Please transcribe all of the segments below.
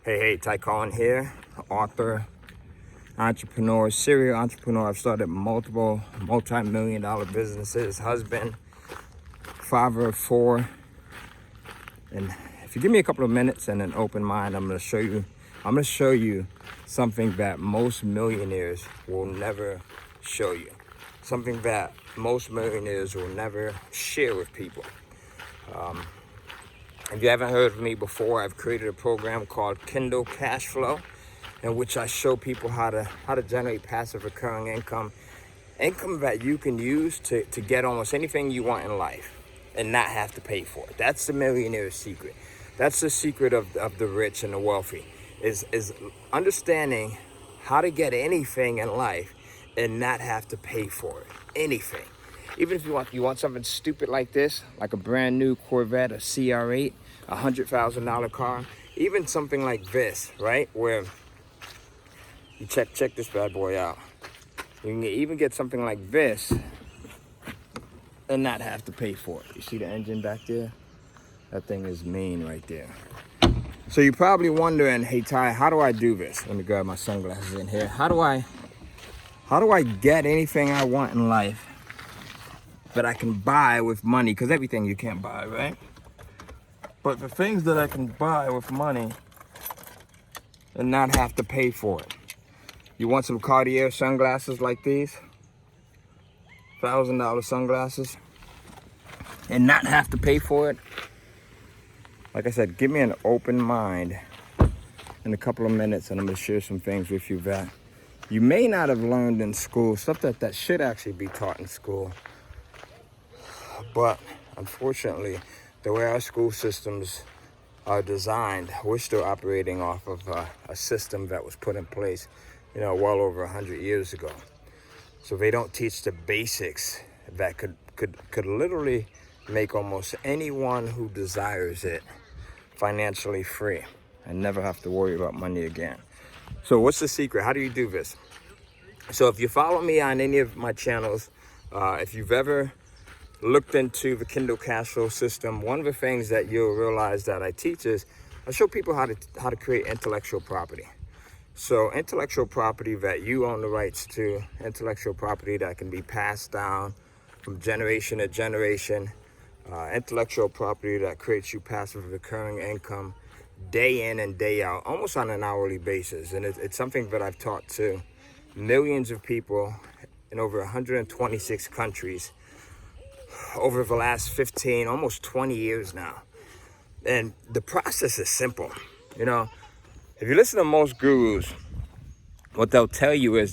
Hey, Ty Cohen here, author, entrepreneur, serial entrepreneur. I've started multiple multi-million-dollar businesses, husband, father of four. And if you give me a couple of minutes and an open mind, I'm gonna show you something that most millionaires will never show you. Something that most millionaires will never share with people. If you haven't heard of me before, I've created a program called Kindle Cash Flow, in which I show people how to generate passive recurring income that you can use to get almost anything you want in life and not have to pay for it. That's the millionaire's secret. That's the secret of the rich and the wealthy, is understanding how to get anything in life and not have to pay for it. Anything. Even if you want something stupid like this, like a brand new Corvette, a CR8, $100,000 car, even something like this, right? Where you check this bad boy out. You can even get something like this and not have to pay for it. You see the engine back there? That thing is mean right there. So you're probably wondering, hey Ty, how do I do this? Let me grab my sunglasses in here. How do I get anything I want in life that I can buy with money? Because everything you can't buy, right? But the things that I can buy with money and not have to pay for it. You want some Cartier sunglasses like these? $1,000 sunglasses and not have to pay for it? Like I said, give me an open mind in a couple of minutes and I'm gonna share some things with you that you may not have learned in school, stuff that should actually be taught in school. But unfortunately, the way our school systems are designed, we're still operating off of a system that was put in place, well over 100 years ago. So they don't teach the basics that could literally make almost anyone who desires it financially free and never have to worry about money again. So what's the secret? How do you do this? So if you follow me on any of my channels, if you've ever looked into the Kindle Cash Flow system, one of the things that you'll realize that I teach is I show people how to create intellectual property. So intellectual property that you own the rights to, intellectual property that can be passed down from generation to generation, intellectual property that creates you passive recurring income day in and day out, almost on an hourly basis. And it's something that I've taught to millions of people in over 126 countries over the last 15, almost 20 years now. And the process is simple. If you listen to most gurus, what they'll tell you is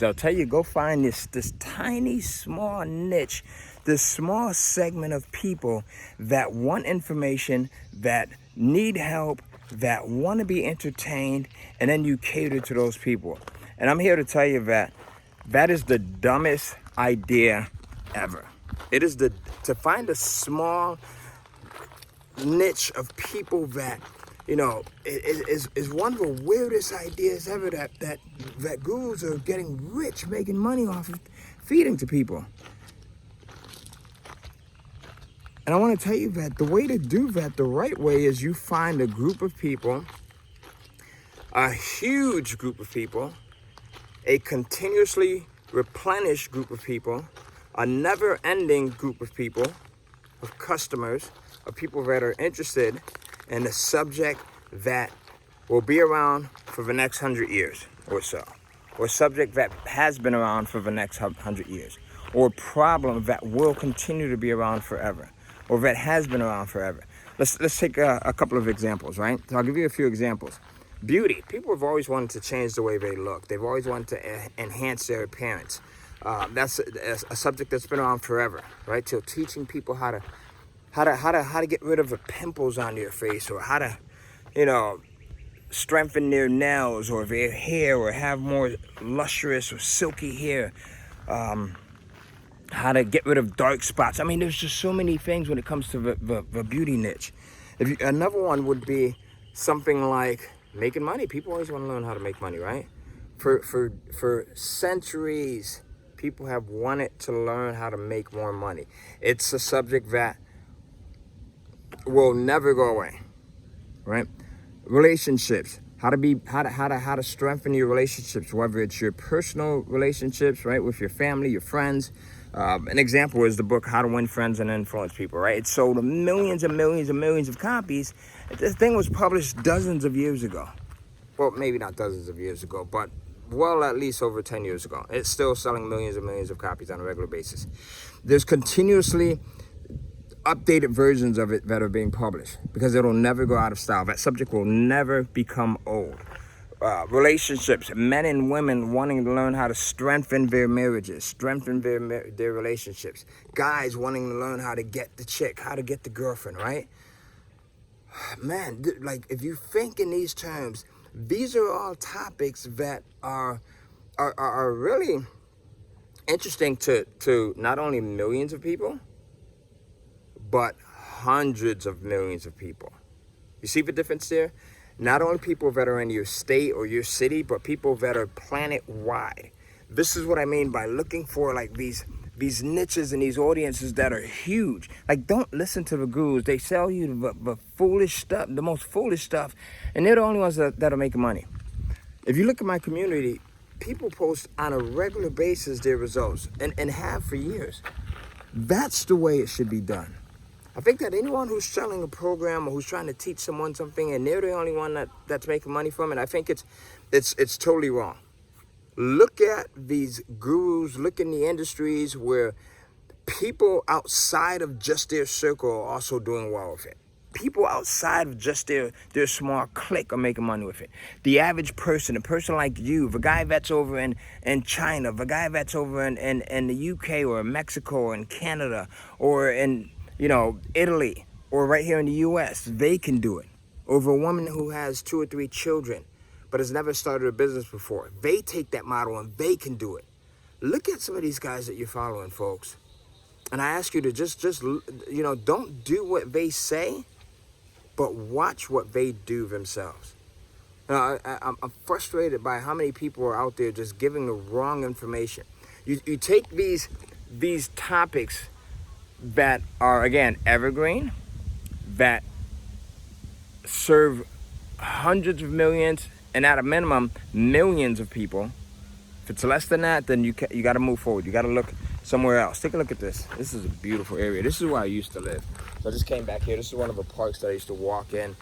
go find this tiny small niche, this small segment of people that want information, that need help, that want to be entertained, and then you cater to those people. And I'm here to tell you that is the dumbest idea ever. It is to find a small niche of people that, is one of the weirdest ideas ever, that gurus are getting rich, making money off of feeding to people. And I want to tell you that the way to do that the right way is you find a group of people, a huge group of people, a continuously replenished group of people, a never-ending group of people, of customers, of people that are interested in a subject that will be around for the next 100 years or so, or a subject that has been around for the next 100 years, or a problem that will continue to be around forever, or that has been around forever. Let's take a couple of examples, right? So I'll give you a few examples. Beauty. People have always wanted to change the way they look. They've always wanted to enhance their appearance. That's a subject that's been around forever, right? So teaching people how to get rid of the pimples on their face, or how to, strengthen their nails or their hair, or have more lustrous or silky hair. How to get rid of dark spots. I mean, there's just so many things when it comes to the beauty niche. Another one would be something like making money. People always want to learn how to make money, right? For centuries, people have wanted to learn how to make more money. It's a subject that will never go away, right? Relationships. how to strengthen your relationships, whether it's your personal relationships, right, with your family, your friends. An example is the book How to Win Friends and Influence People, right? It sold millions and millions and millions of copies. This thing was published dozens of years ago. Well, maybe not dozens of years ago, but well, at least over 10 years ago. It's still selling millions and millions of copies on a regular basis. There's continuously updated versions of it that are being published because it'll never go out of style. That subject will never become old. Relationships, men and women wanting to learn how to strengthen their marriages, strengthen their relationships. Guys wanting to learn how to get the chick, how to get the girlfriend, right? Man, like if you think in these terms, these are all topics that are really interesting to not only millions of people, but hundreds of millions of people. You see the difference there? Not only people that are in your state or your city, but people that are planet-wide. This is what I mean by looking for like these niches and these audiences that are huge. Like, don't listen to the gurus. They sell you the foolish stuff, the most foolish stuff, and they're the only ones that are making money. If you look at my community, people post on a regular basis their results and have for years. That's the way it should be done. I think that anyone who's selling a program or who's trying to teach someone something and they're the only one that's making money from it, I think it's totally wrong. Look at these gurus, look in the industries where people outside of just their circle are also doing well with it. People outside of just their small clique are making money with it. The average person, a person like you, the guy that's over in China, the guy that's over in the UK or in Mexico or in Canada or in Italy, or right here in the US, they can do it. Over a woman who has 2 or 3 children, but has never started a business before. They take that model and they can do it. Look at some of these guys that you're following, folks. And I ask you to just don't do what they say, but watch what they do themselves. I'm frustrated by how many people are out there just giving the wrong information. You take these topics that are, again, evergreen, that serve hundreds of millions and at a minimum millions of people. If it's less than that, then you got to move forward. You got to look somewhere else. Take a look at this. This is a beautiful area. This is where I used to live. So I just came back here. This is one of the parks that I used to walk in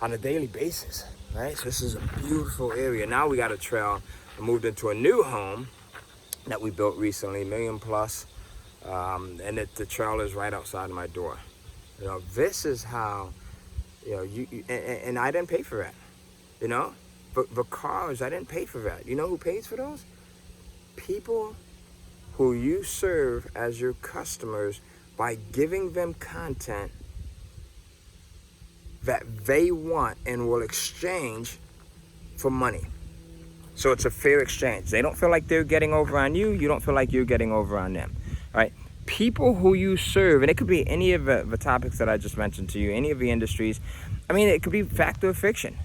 on a daily basis, right? So this is a beautiful area. Now we got a trail. I moved into a new home that we built recently, $1 million plus. And the trail is right outside of my door. This is how, and I didn't pay for that, but the cars, I didn't pay for that. You know who pays for those? People who you serve as your customers by giving them content that they want and will exchange for money. So it's a fair exchange. They don't feel like they're getting over on you. You don't feel like you're getting over on them. Right? People who you serve, and it could be any of the topics that I just mentioned to you, any of the industries. I mean, it could be fact or fiction,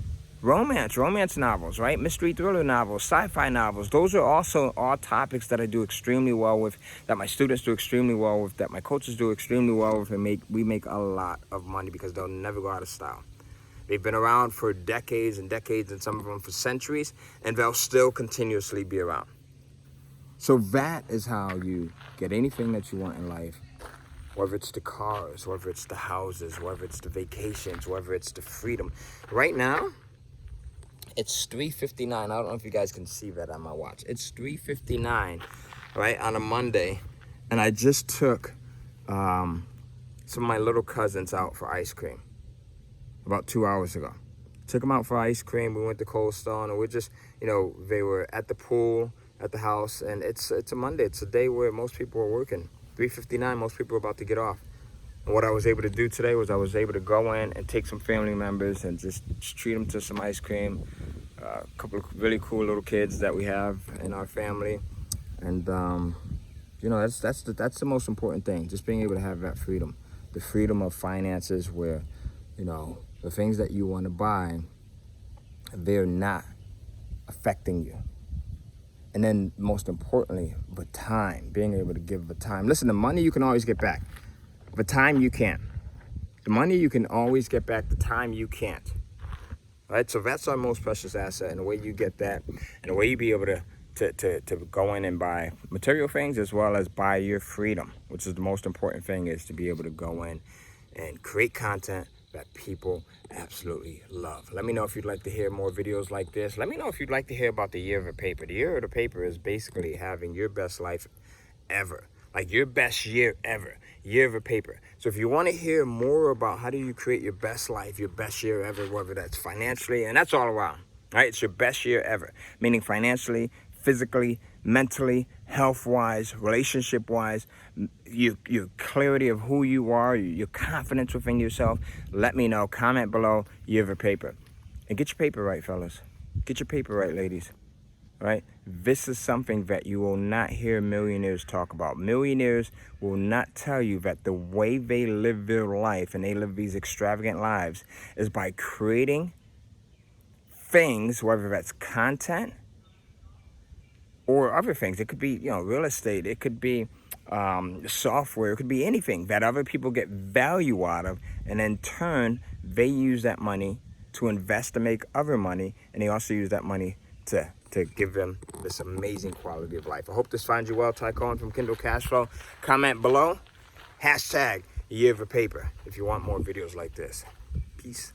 romance novels, right? Mystery thriller novels, sci-fi novels. Those are also all topics that I do extremely well with, that my students do extremely well with, that my coaches do extremely well with, and we make a lot of money because they'll never go out of style. They've been around for decades and decades, and some of them for centuries, and they'll still continuously be around. So that is how you get anything that you want in life, whether it's the cars, whether it's the houses, whether it's the vacations, whether it's the freedom. Right now, it's 3:59. I don't know if you guys can see that on my watch. It's 3:59, right, on a Monday, and I just took some of my little cousins out for ice cream about 2 hours ago. Took them out for ice cream. We went to Cold Stone, and we're just, they were at the pool, at the house, and it's a Monday. It's a day where most people are working. 3:59, most people are about to get off. And what I was able to do today was I was able to go in and take some family members and just treat them to some ice cream. A couple of really cool little kids that we have in our family, and that's the most important thing. Just being able to have that freedom, the freedom of finances, where the things that you want to buy, they're not affecting you. And then most importantly, the time, being able to give the time. Listen, the money you can always get back. The time you can't. The money you can always get back, the time you can't. right? So that's our most precious asset, and the way you get that, and the way you be able to go in and buy material things as well as buy your freedom, which is the most important thing, is to be able to go in and create content that people absolutely love. Let me know if you'd like to hear more videos like this. Let me know if you'd like to hear about the year of a paper. The year of the paper is basically having your best life ever, like your best year ever, year of a paper. So if you want to hear more about how do you create your best life, your best year ever, whether that's financially, and that's all around, right? It's your best year ever, meaning financially, physically, mentally, health-wise, relationship-wise, your clarity of who you are, your confidence within yourself. Let me know. Comment below, year of a paper. And get your paper right, fellas. Get your paper right, ladies. Right? This is something that you will not hear millionaires talk about. Millionaires will not tell you that the way they live their life and they live these extravagant lives is by creating things, whether that's content or other things. It could be, real estate. It could be software. It could be anything that other people get value out of, and in turn, they use that money to invest to make other money, and they also use that money to give them this amazing quality of life. I hope this finds you well. Ty Cohen from Kindle Cashflow. Comment below, #year of a paper if you want more videos like this. Peace.